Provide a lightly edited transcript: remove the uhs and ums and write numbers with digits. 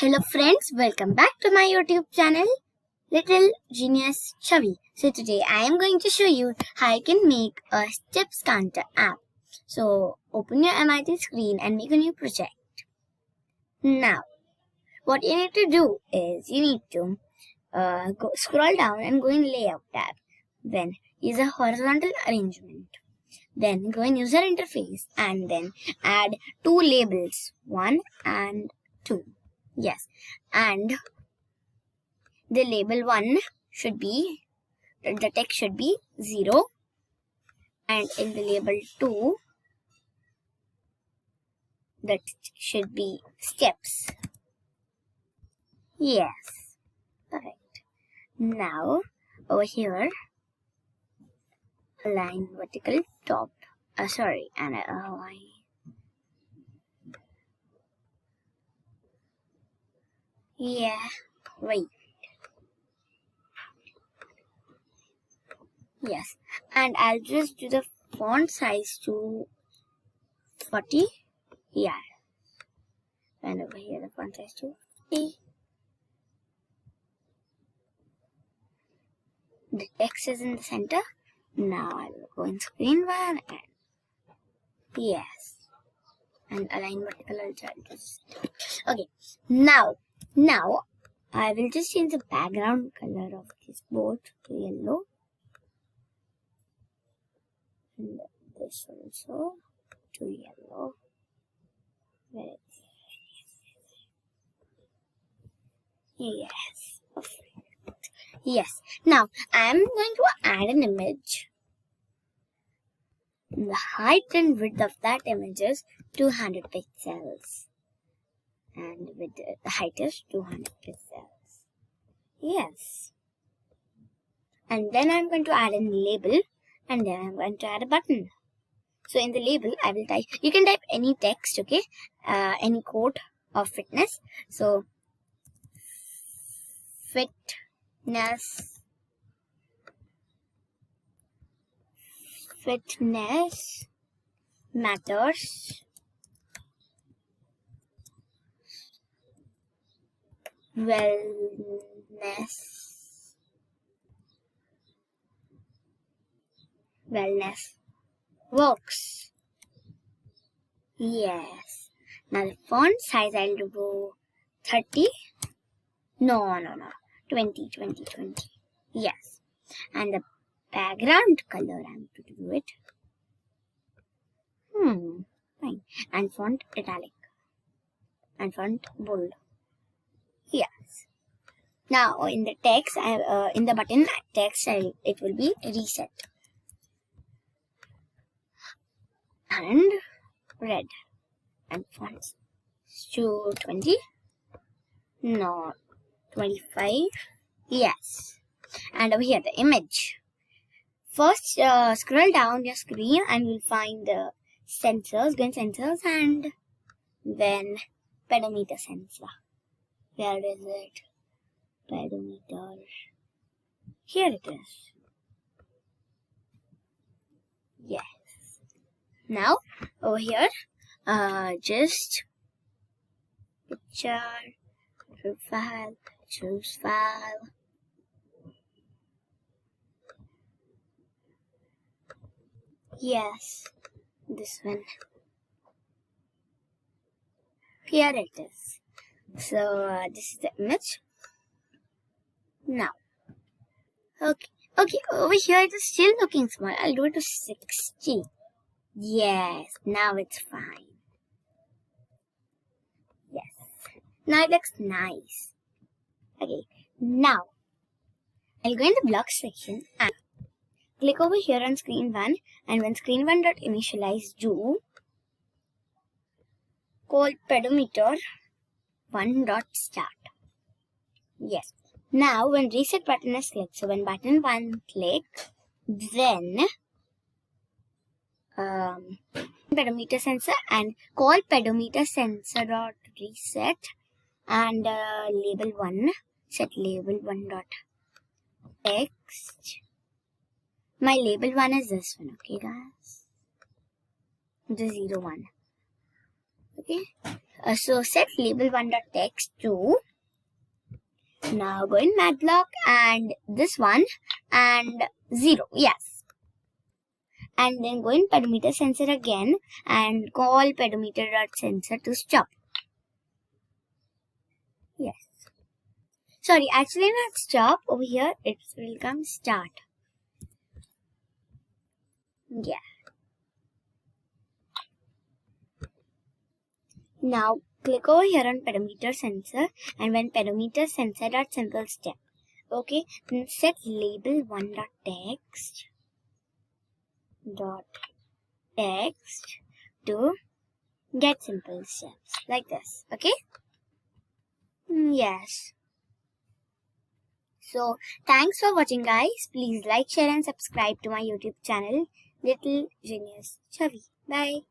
Hello friends, welcome back to my YouTube channel, Little Genius Chavi. So today I am going to show you how you can make a steps counter app. So open your MIT screen and make a new project. Now, what you need to do is you need to scroll down and go in Layout tab. Then use a horizontal arrangement. Then go in User Interface and then add two labels, 1 and 2. Yes, and the label 1 should be, the text should be 0, and in the label 2, that should be steps. Yes, perfect. Now, over here, align vertical top, right. Yes, and I'll just do the font size to 40. Yeah, and over here the font size to 40. The text is in the center. Now I will go in screen 1 and yes, and align vertical also. Okay, now I will just change the background color of this board to yellow. And this also to yellow. Yes, perfect. Yes. Now I am going to add an image. The height and width of that image is 200 pixels. And with the height is 200 pixels. Yes. And then I'm going to add a label. And then I'm going to add a button. So in the label, I will type, you can type any text, okay? Any code of fitness. So, fitness matters. Wellness works. Yes. Now the font size I'll do 30. No. 20. Yes. And the background color I'm going to do it. Fine. And font italic. And font bold. Yes. Now in the text, in the button text, it will be reset. And red. And fonts to 20. No. 25. Yes. And over here the image. First scroll down your screen and you'll find the sensors, go in sensors and then pedometer sensor. Where is it? Pedometer. Here it is. Yes. Now over here, just picture, file, choose file. Yes, this one. Here it is. So this is the image. Now, okay, over here it is still looking small. I'll do it to 60. Yes, now it's fine. Yes, now it looks nice. Okay, now I'll go in the blocks section and click over here on screen 1, and when screen 1.initialize, do call pedometer 1.start. Yes. Now when reset button is clicked, so when button 1 click, then pedometer sensor and call pedometer sensor dot reset and label 1, set label 1 dot text. My label 1 is this one, okay guys? The 01. Okay, So set label1.text to, now go in Matlock and this one and 0, yes. And then go in pedometer sensor again and call pedometer.sensor to stop. Yes. Sorry, actually not stop. Over here it will come start. Yeah. Now click over here on pedometer sensor, and when pedometer sensor dot simple step. Okay, then set label1.text to get simple steps like this. Okay. Yes. So thanks for watching, guys. Please like, share and subscribe to my YouTube channel, Little Genius Chavi. Bye.